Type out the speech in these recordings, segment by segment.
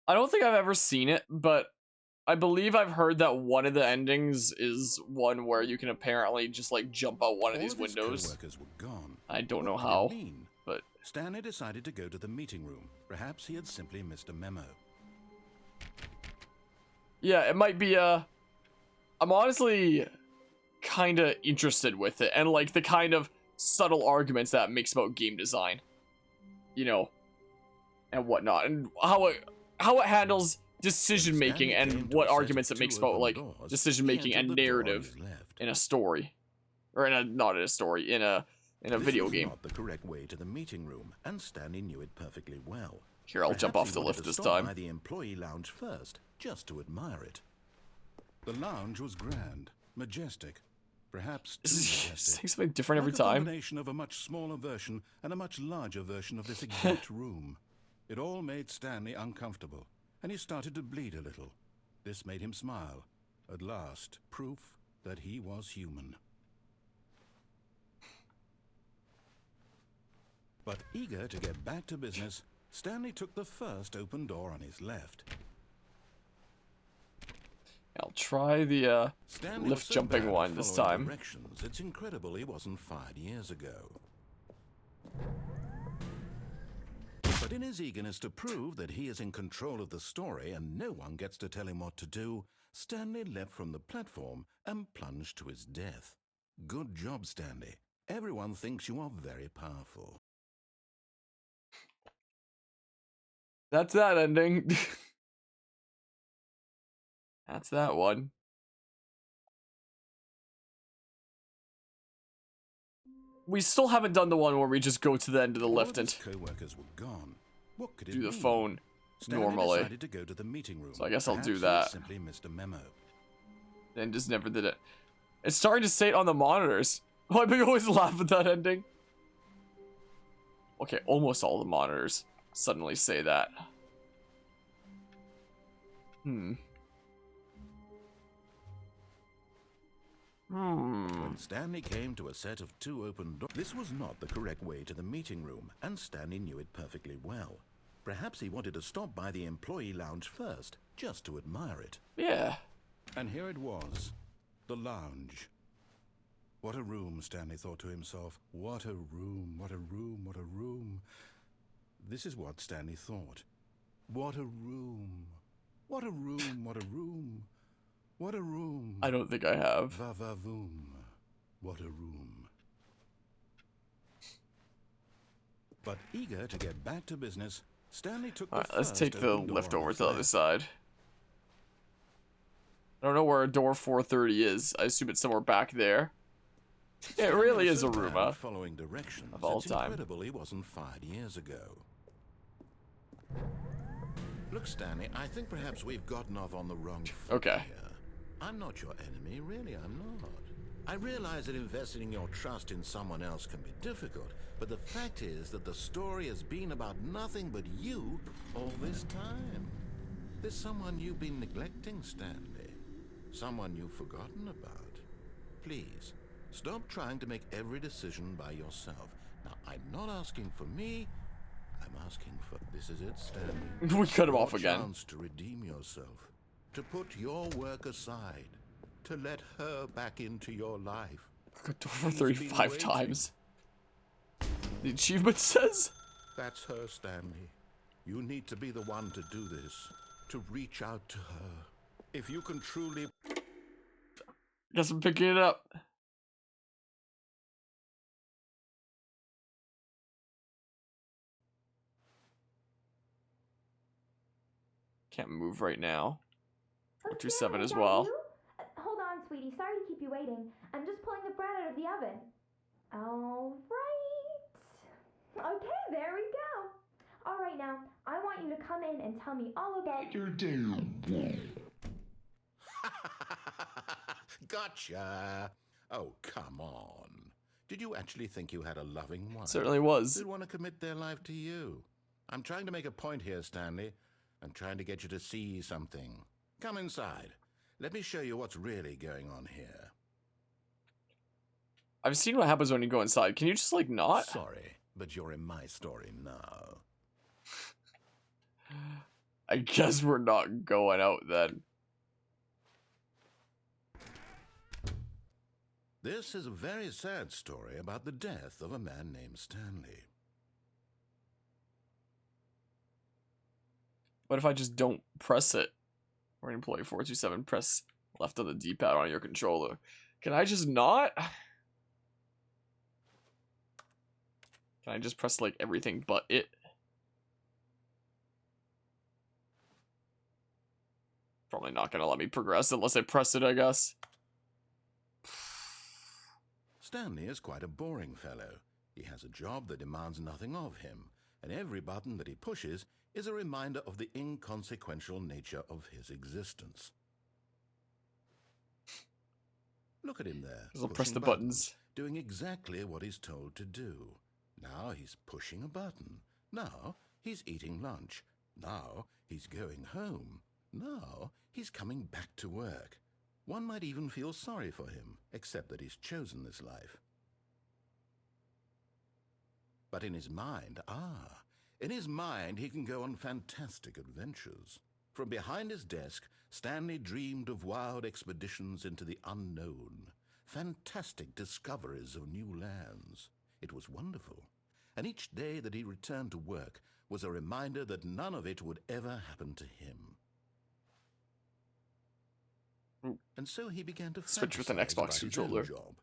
I don't think I've ever seen it, but I believe I've heard that one of the endings is one where you can apparently just like jump out one of these windows. Co-workers were gone. I don't know What could how, it mean? but Stanley decided to go to the meeting room. Perhaps he had simply missed a memo. yeah, it might be I'm honestly kind of interested with it and like the kind of subtle arguments that it makes about game design, you know, and whatnot, and how it handles decision making and what arguments it makes about like decision making and narrative in a story, or in a not in a story, in a video game. Not the correct way to the meeting room, and Stanley knew it perfectly well. Here, I'll jump off the lift this time. By the employee lounge first, just to admire it. The lounge was grand, majestic, perhaps too majestic. Saying something different every like time. A combination of a much smaller version and a much larger version of this exact room. It all made Stanley uncomfortable, and he started to bleed a little. This made him smile. At last, proof that he was human. But eager to get back to business, Stanley took the first open door on his left. I'll try the lift jumping one this time. Directions. It's incredible he wasn't fired years ago. But in his eagerness to prove that he is in control of the story and no one gets to tell him what to do, Stanley leapt from the platform and plunged to his death. Good job, Stanley. Everyone thinks you are very powerful. That's that ending. That's that one. We still haven't done the one where we just go to the end of the lift and co-workers were gone. What could it do the mean? phone normally. Decided to go to the meeting room. So I guess I'll do Perhaps that. he simply missed a memo. Then just never did it. It's starting to say it on the monitors. Why do we always laugh at that ending? Okay, almost all the monitors suddenly say that. When Stanley came to a set of two open doors, this was not the correct way to the meeting room, and Stanley knew it perfectly well. Perhaps he wanted to stop by the employee lounge first, just to admire it. Yeah. And here it was, the lounge. What a room, Stanley thought to himself. What a room, what a room, what a room. This is what Stanley thought. What a room. What a room, what a room. What a room. I don't think I have. Va-va-voom. What a room. But eager to get back to business, Stanley took Alright, the let's first take the open door lift on over his to the other left. side. I don't know where door 430 is. I assume it's somewhere back there. It really is a room, huh? Following directions. Of all It's time. incredible he wasn't fired years ago. Look, Stanley, I think perhaps we've gotten off on the wrong foot Okay. here. I'm not your enemy, really, I'm not. I realize that investing your trust in someone else can be difficult, but the fact is that the story has been about nothing but you all this time. There's someone you've been neglecting, Stanley. Someone you've forgotten about. Please, stop trying to make every decision by yourself. Now, I'm not asking for me, I'm asking for... This is it, Stanley. We cut him off Your again. chance to redeem yourself. To put your work aside. To let her back into your life. Door 435 times. The achievement says? That's her, Stanley. You need to be the one to do this. To reach out to her. If you can truly... Guess I'm picking it up. Can't move right now. 427 as well. Hold on, sweetie. Sorry to keep you waiting. I'm just pulling the bread out of the oven. All right. Okay, there we go. All right, now, I want you to come in and tell me all about your day. Gotcha. Oh, come on. Did you actually think you had a loving wife? Certainly was. Who'd want to commit their life to you? I'm trying to make a point here, Stanley. I'm trying to get you to see something. Come inside. Let me show you what's really going on here. I've seen what happens when you go inside. Can you just, like, not? Sorry, but you're in my story now. I guess we're not going out then. This is a very sad story about the death of a man named Stanley. What if I just don't press it? Or employee 427, press left on the D-pad on your controller. Can I just not? Can I just press like everything but it? Probably not gonna let me progress unless I press it, I guess. Stanley is quite a boring fellow. He has a job that demands nothing of him, and every button that he pushes is a reminder of the inconsequential nature of his existence. Look at him there. I'll press the pushing buttons. Doing exactly what he's told to do. Now he's pushing a button. Now he's eating lunch. Now he's going home. Now he's coming back to work. One might even feel sorry for him, except that he's chosen this life. But in his mind, in his mind he can go on fantastic adventures. From behind his desk, Stanley dreamed of wild expeditions into the unknown, fantastic discoveries of new lands. It was wonderful, and each day that he returned to work was a reminder that none of it would ever happen to him. And so he began to Switch with an fantasize Xbox about his own controller. job.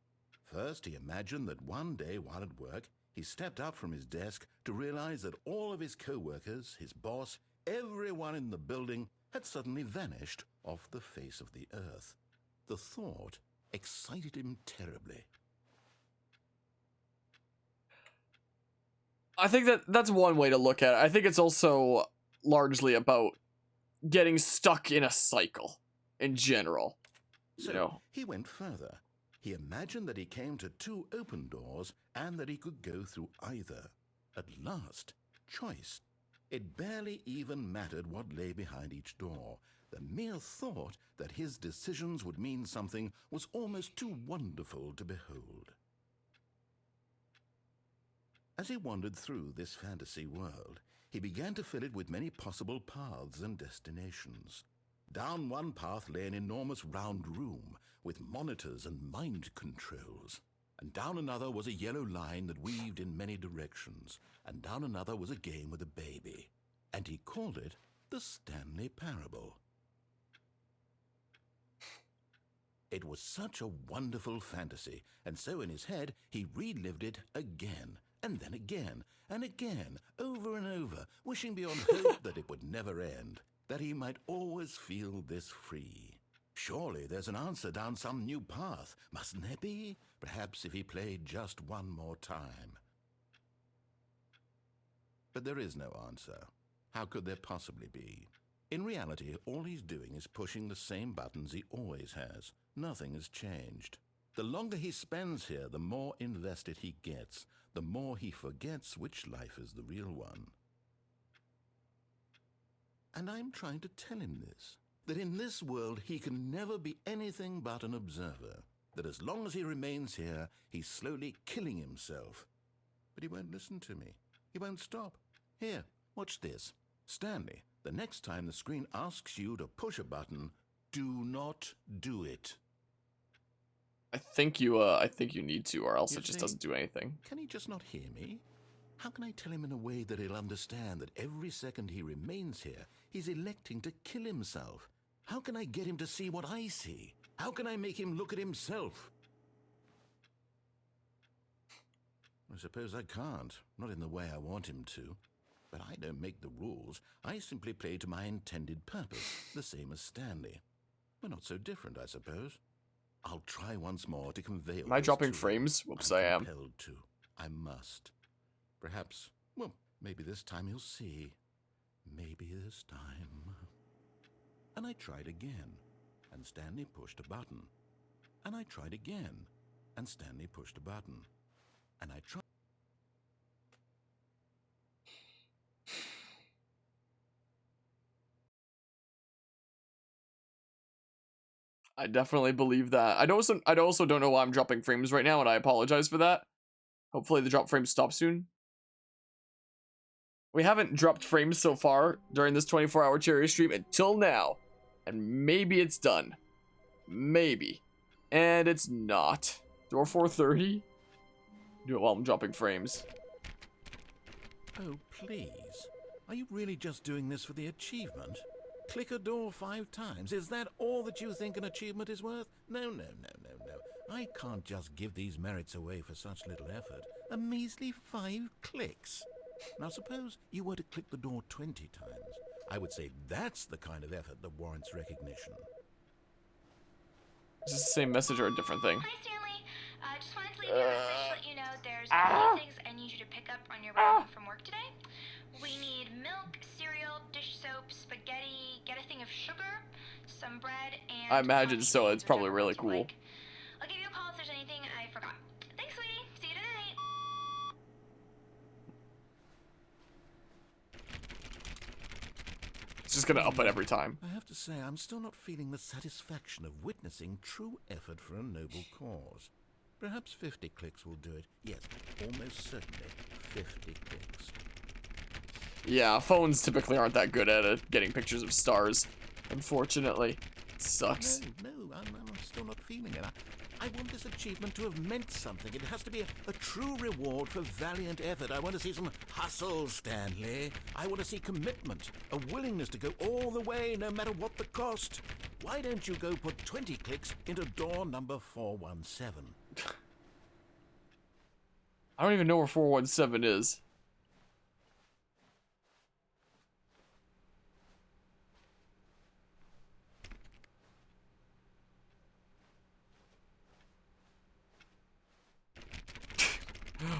First, he imagined that one day while at work, he stepped up from his desk to realize that all of his co-workers, his boss, everyone in the building had suddenly vanished off the face of the earth. The thought excited him terribly. I think that's one way to look at it. I think it's also largely about getting stuck in a cycle in general. So You know, he went further. He imagined that he came to two open doors and that he could go through either. At last, choice. It barely even mattered what lay behind each door. The mere thought that his decisions would mean something was almost too wonderful to behold. As he wandered through this fantasy world, he began to fill it with many possible paths and destinations. Down one path lay an enormous round room with monitors and mind controls. And down another was a yellow line that weaved in many directions. And down another was a game with a baby. And he called it the Stanley Parable. It was such a wonderful fantasy, and so in his head he relived it again, and then again, and again, over and over, wishing beyond hope that it would never end, that he might always feel this free. Surely there's an answer down some new path, mustn't there be? Perhaps if he played just one more time. But there is no answer. How could there possibly be? In reality, all he's doing is pushing the same buttons he always has. Nothing has changed. The longer he spends here, the more invested he gets, the more he forgets which life is the real one. And I'm trying to tell him this, that in this world he can never be anything but an observer, that as long as he remains here, he's slowly killing himself. But he won't listen to me. He won't stop. Here, watch this. Stanley, the next time the screen asks you to push a button, do not do it. I think you need to, or else You it just see? doesn't do anything. Can he just not hear me? How can I tell him in a way that he'll understand that every second he remains here, he's electing to kill himself? How can I get him to see what I see? How can I make him look at himself? I suppose I can't, not in the way I want him to. But I don't make the rules. I simply play to my intended purpose, the same as Stanley. We're not so different, I suppose. I'll try once more to convey all Am I this dropping to him. frames? Whoops, I'm I am. compelled to. I must. Perhaps, well, maybe this time he'll see. Maybe this time. And I tried again, and Stanley pushed a button. And I tried again, and Stanley pushed a button. And I tried. I definitely believe that. I also don't know why I'm dropping frames right now, and I apologize for that. Hopefully the drop frames stop soon. We haven't dropped frames so far during this 24-hour cherry stream until now. And maybe it's done. Maybe. And it's not. Door 430? Do it while I'm dropping frames. Oh, please. Are you really just doing this for the achievement? Click a door 5 times. Is that all that you think an achievement is worth? No. I can't just give these merits away for such little effort. A measly 5 clicks. Now suppose you were to click the door 20 times. I would say that's the kind of effort that warrants recognition. Is this the same message or a different thing? Hi, Stanley. Just wanted to leave you a message to let you know there's a few things I need you to pick up on your way home from work today. We need milk, cereal, dish soap, spaghetti, get a thing of sugar, some bread, and... I imagine so. It's probably really cool. Like. I'll give you a call if there's anything I forgot. Thanks, sweetie. See you tonight. It's just gonna up it every time. I have to say, I'm still not feeling the satisfaction of witnessing true effort for a noble cause. Perhaps 50 clicks will do it. Yes, almost certainly 50 clicks. Yeah, phones typically aren't that good at getting pictures of stars. Unfortunately. It sucks. No, I'm still not feeling it. I want this achievement to have meant something. It has to be a true reward for valiant effort. I want to see some hustle, Stanley. I want to see commitment, a willingness to go all the way, no matter what the cost. Why don't you go put 20 clicks into door number 417? I don't even know where 417 is.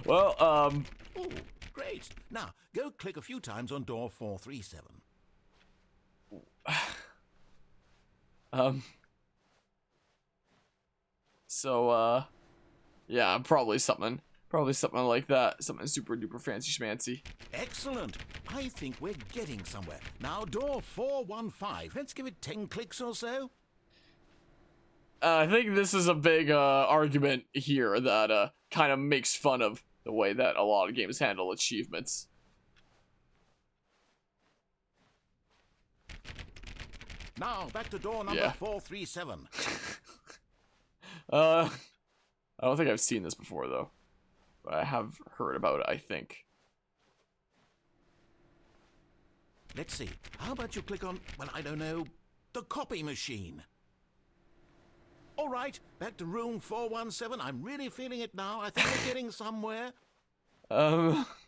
Well, Oh, great. Now, go click a few times on door 437. Yeah, probably something like that. Something super duper fancy schmancy. Excellent. I think we're getting somewhere. Now, door 415. Let's give it 10 clicks or so. I think this is a big argument here that kind of makes fun of the way that a lot of games handle achievements. Now, back to door number 437. I don't think I've seen this before, though. But I have heard about it, I think. Let's see. How about you click on, well, I don't know, the copy machine? All right, back to room 417. I'm really feeling it now. I think we're getting somewhere. Okay,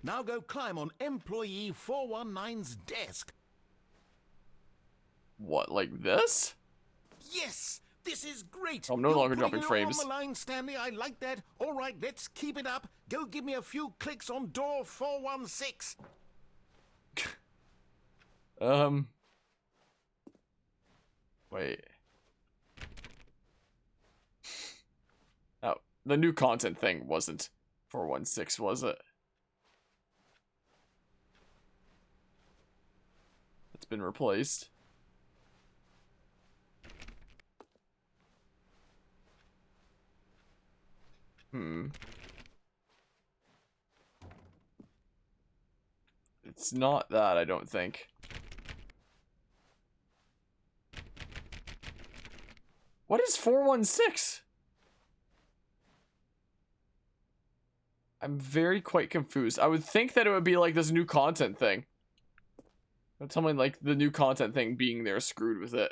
now go climb on employee 419's desk. What, like this? Yes, this is great. I'm no longer dropping frames. On the line, Stanley. I like that. All right, let's keep it up. Go give me a few clicks on door 416. Wait. Oh, the new content thing wasn't 416, was it? It's been replaced. It's not that, I don't think. What is 416? I'm very quite confused. I would think that it would be like this new content thing. But something like the new content thing being there screwed with it.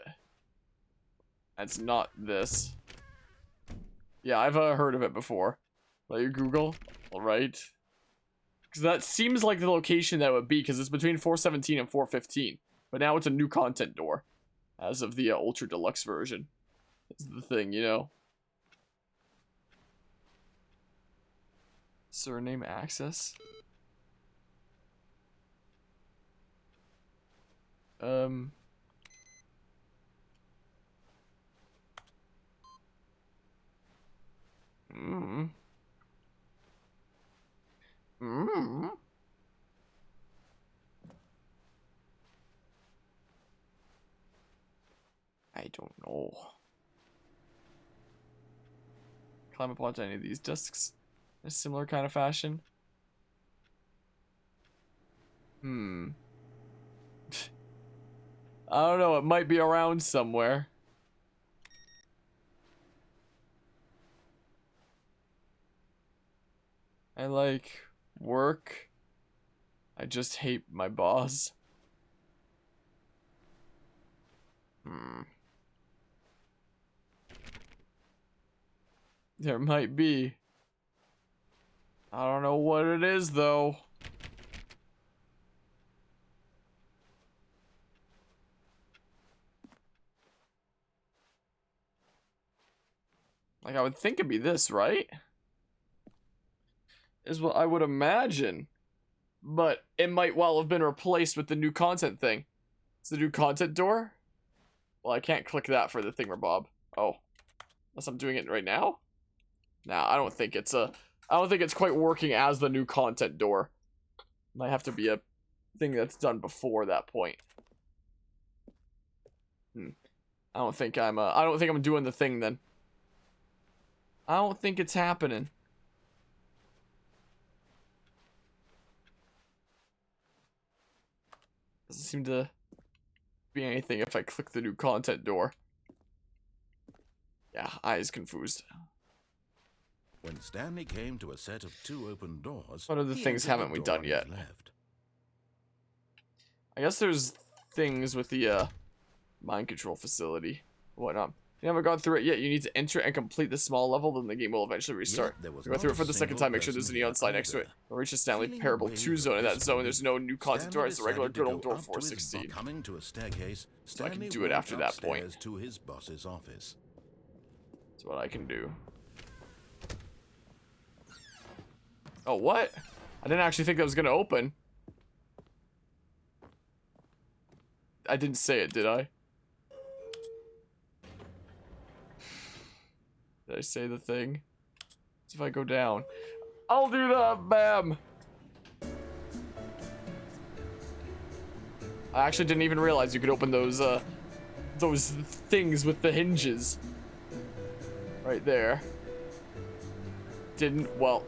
That's not this. Yeah, I've heard of it before. Let you Google. Alright. Because that seems like the location that it would be, because it's between 417 and 415. But now it's a new content door. As of the Ultra Deluxe version. Is the thing, you know. Surname access. I don't know. Climb up onto any of these desks in a similar kind of fashion. Hmm. I don't know, it might be around somewhere. I like work. I just hate my boss. Hmm. There might be. I don't know what it is though. Like, I would think it'd be this, right? Is what I would imagine. But it might well have been replaced with the new content thing. It's the new content door? Well, I can't click that for the thingamabob. Oh. Unless I'm doing it right now? Nah, I don't think it's quite working as the new content door. Might have to be a thing that's done before that point. I don't think I'm doing the thing then. I don't think it's happening. Doesn't seem to be anything if I click the new content door. Yeah, eyes confused. When Stanley came to a set of 2 open doors, what other things haven't we done yet? Left. I guess there's things with the mind control facility, whatnot. You haven't gone through it yet. You need to enter and complete the small level, then the game will eventually restart. Yet, Go through it for the second time. Make sure there's a neon sign next to it. We'll reach the Stanley Parable 2 zone. In that zone, there's no new content door. It's the regular good old door 416. Coming to a staircase, So I can do it after that point. To his boss's office. That's what I can do. Oh, what? I didn't actually think that was gonna open. I didn't say it, did I? Did I say the thing? See if I go down. I'll do that, bam! I actually didn't even realize you could open those things with the hinges. Right there. Didn't, well.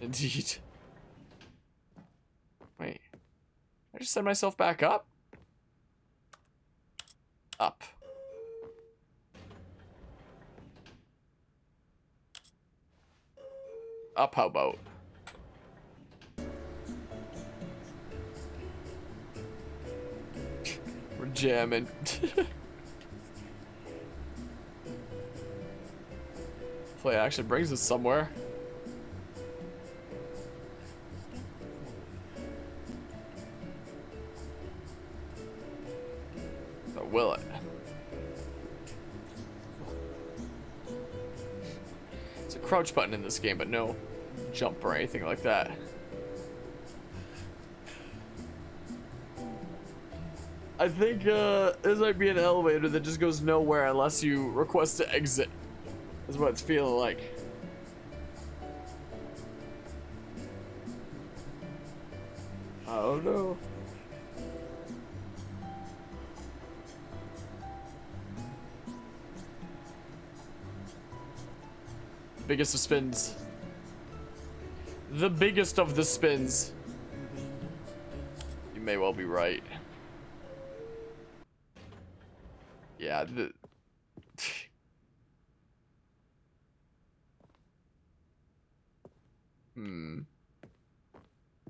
Indeed. Wait. I just set myself back up? Up. Up, how about? We're jamming. Play actually brings us somewhere. But will it? It's a crouch button in this game, but no jump or anything like that. I think this might be an elevator that just goes nowhere unless you request to exit. Is what it's feeling like. I don't know. Biggest of spins. The biggest of the spins. You may well be right. Yeah,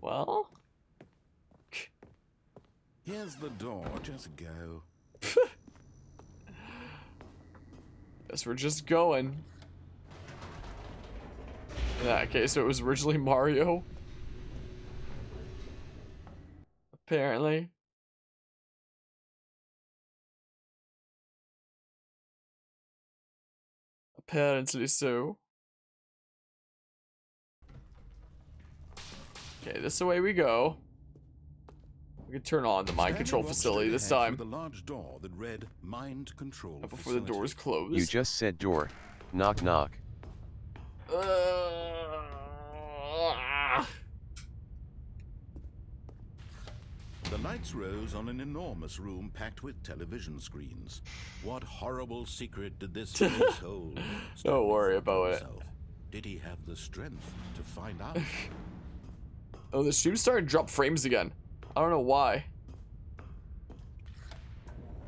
Well? Here's the door, just go. Guess we're just going. In that case, it was originally Mario. Apparently. Apparently so. Okay, this is the way we go. We can turn on the mind control facility this time. The large door that read mind control Before the doors close. You just said door. Knock knock. The Lights rose on an enormous room packed with television screens. What horrible secret did this place hold? Don't worry about it. Did he have the strength to find out? Oh, the stream started to drop frames again. I don't know why.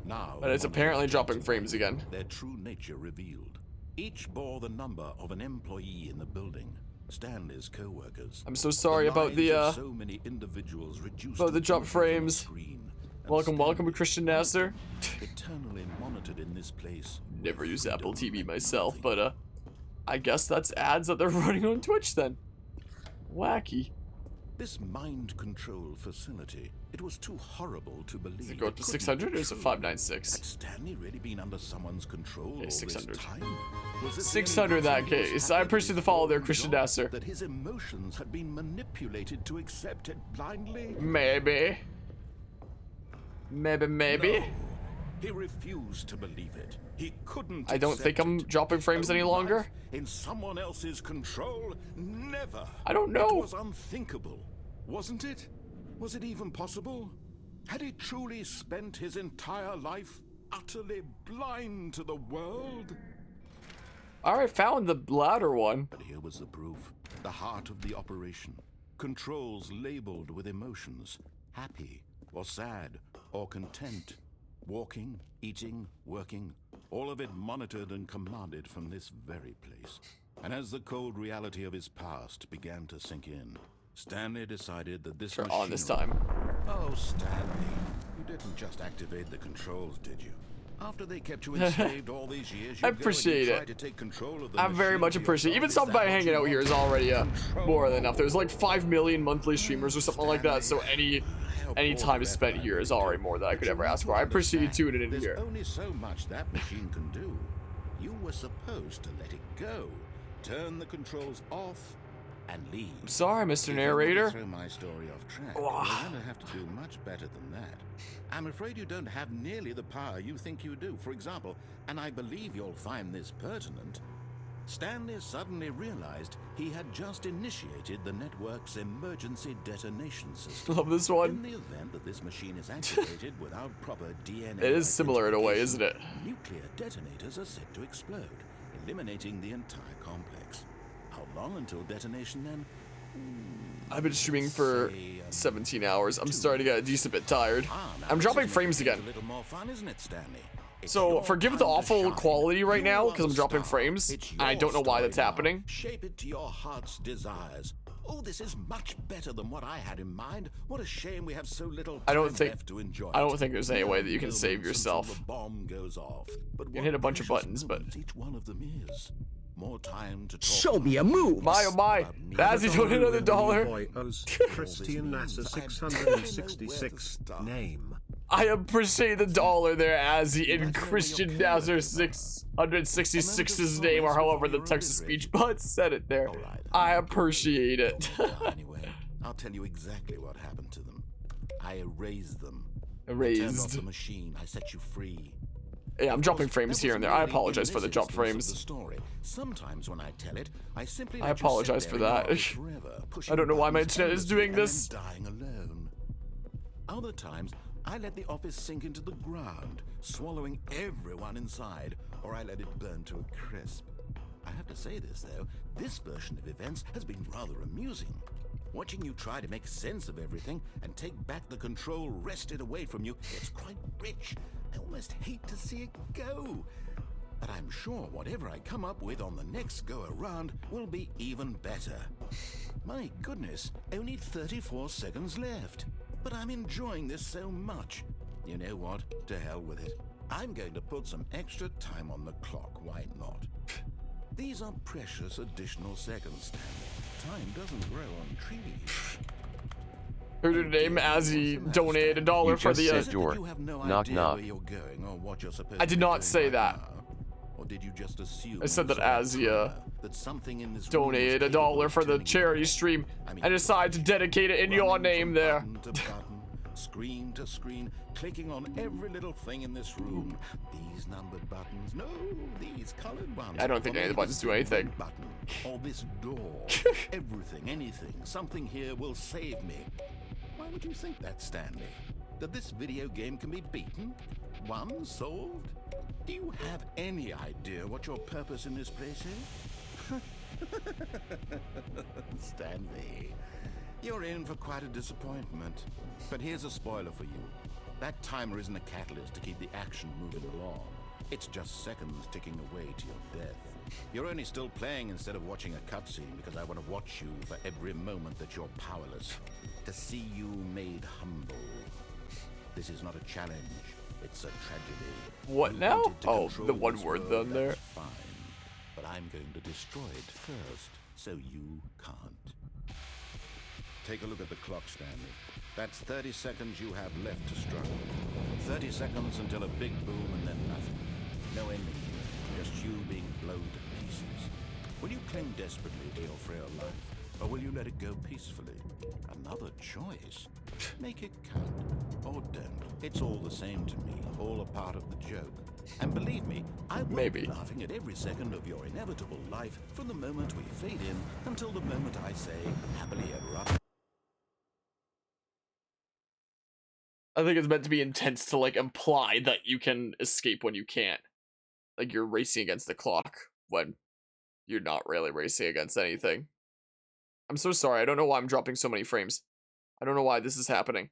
Now, But it's apparently dropping frames again. their true nature revealed. Each bore the number of an employee in the building. Stanley's co-workers. I'm so sorry about the so many individuals reduced about the to drop images on the frames. screen, and Welcome, welcome, Stanley, Christian Nasser. eternally monitored in this place. Never use freedom Apple TV meant myself, nothing. but I guess that's ads that they're running on Twitch then. Wacky. This mind control facility, it was too horrible to believe. Does it go up to couldn't 600 be or is it true. 596? Had Stanley really been under someone's control all Okay, this 600. time? Was this 600 in that the only case. reason he I was appreciate the happy follow there, before Christian he Nasser. joined, that his emotions had been manipulated to accept it blindly? Maybe. Maybe. No. He refused to believe it. He couldn't. I don't think accept I'm it. dropping His frames own any longer. life in someone else's control? Never. I don't know. It was unthinkable, wasn't it? Was it even possible? Had he truly spent his entire life utterly blind to the world? Alright, found the latter one. But here was the proof. The heart of the operation. Controls labeled with emotions. Happy, or sad, or content. Walking, eating, working. All of it monitored and commanded from this very place. And as the cold reality of his past began to sink in, Stanley decided that this We're on this machinery- time. Oh, Stanley, you didn't just activate the controls, did you? After they kept you enslaved all these years, you I appreciate it. To take control of the I very machine much for appreciate it. yourself. Even Is something that by what hanging you out want? here is already Control. more than enough. There's like 5 million monthly streamers or something like that, so any time spent here is already more than I could ever ask for. I appreciate you tuning in There's here. only so much that machine can do. You were supposed to let it go, turn the controls off, and leave. I'm sorry, Mr. If you Narrator. want to throw my story off track, you're going to have to do much better than that. I'm afraid you don't have nearly the power you think you do. For example, and I believe you'll find this pertinent, Stanley suddenly realized he had just initiated the network's emergency detonation system. Love this In one. the event that this machine is activated without proper DNA It is similar in a way, isn't it? nuclear detonators are set to explode, eliminating the entire complex. How long until detonation then? I've been streaming for Say, 17 hours. I'm starting to get a decent bit tired. now I'm this dropping is frames making it again. A little more fun, isn't it, Stanley? It's So your forgive the time to awful shine. quality right You now are because I'm the dropping star. frames. It's I your don't know why story that's now. happening. Shape it to your heart's desires. Oh, this is much better than what I had in mind. What a shame we have so little time I don't think- left to enjoy. I don't it. think there's any way that you can Moments save until yourself. The bomb goes off. But can hit a bunch of precious buttons, but- moments each one of them is. More time to talk. Show me a move. My oh my. Bazzy doing another dollar. Boy owes Christian Nasser 666 name. I appreciate the dollar there, Azzy, and Christian Nasser 666's name, or however the text-to-speech bot said it there. I appreciate it. Anyway, I'll tell you exactly what happened to them. I erased them. Turned off Erased. the machine. I set you free. Yeah, I'm dropping frames That here was and there. I merely apologize in for the this drop instance of frames. the story. Sometimes when I tell it, I simply I let you sit apologize there for in your that. office forever, pushing I don't know why my buttons internet is doing endlessly this. and then dying alone. Other times, I let the office sink into the ground, swallowing everyone inside, or I let it burn to a crisp. I have to say this, though, this version of events has been rather amusing. Watching you try to make sense of everything and take back the control wrested away from you, it's quite rich. I almost hate to see it go. But I'm sure whatever I come up with on the next go-around will be even better. My goodness, only 34 seconds left. But I'm enjoying this so much. You know what? To hell with it. I'm going to put some extra time on the clock, why not? These are precious additional seconds, Stanley. Time doesn't grow on trees. Heard your name, Azzy donated $1 You for just the. said Is it that door. you have no Knock, idea knock. where you're going or what you're supposed I did to be not doing say right that. now? Or did you just assume I said that as Azzy, that something in this room donated was capable $1 of for the turning you charity on? stream I mean, and decided to dedicate it in your running name from there. button to button, screen to screen, clicking on every little thing in this room. These numbered buttons, no, these colored ones. I don't think Or any of the maybe buttons this do anything. red button, or this door. Everything, anything, something here will save me. Why would you think that, Stanley? that this video game can be beaten? Won? Solved? Do you have any idea what your purpose in this place is? Stanley, you're in for quite a disappointment. But here's a spoiler for you. That timer isn't a catalyst to keep the action moving along. It's just seconds ticking away to your death. You're only still playing instead of watching a cutscene because I want to watch you for every moment that you're powerless. To see you made humble. This is not a challenge. It's a tragedy. What You now? wanted to Oh, control the one this word world, done there. that's fine. But I'm going to destroy it first, so you can't. Take a look at the clock, Stanley. That's 30 seconds you have left to struggle. 30 seconds until a big boom and then nothing. No ending here, just you being blown to pieces. Will you cling desperately to your frail life, or will you let it go peacefully? Another choice. Make it count, or don't. It's all the same to me, all a part of the joke. And believe me, I will Maybe. be laughing at every second of your inevitable life from the moment we fade in until the moment I say, happily ever after. I think it's meant to be intense to like imply that you can escape when you can't. Like you're racing against the clock when you're not really racing against anything. I'm so sorry. I don't know why I'm dropping so many frames. I don't know why this is happening.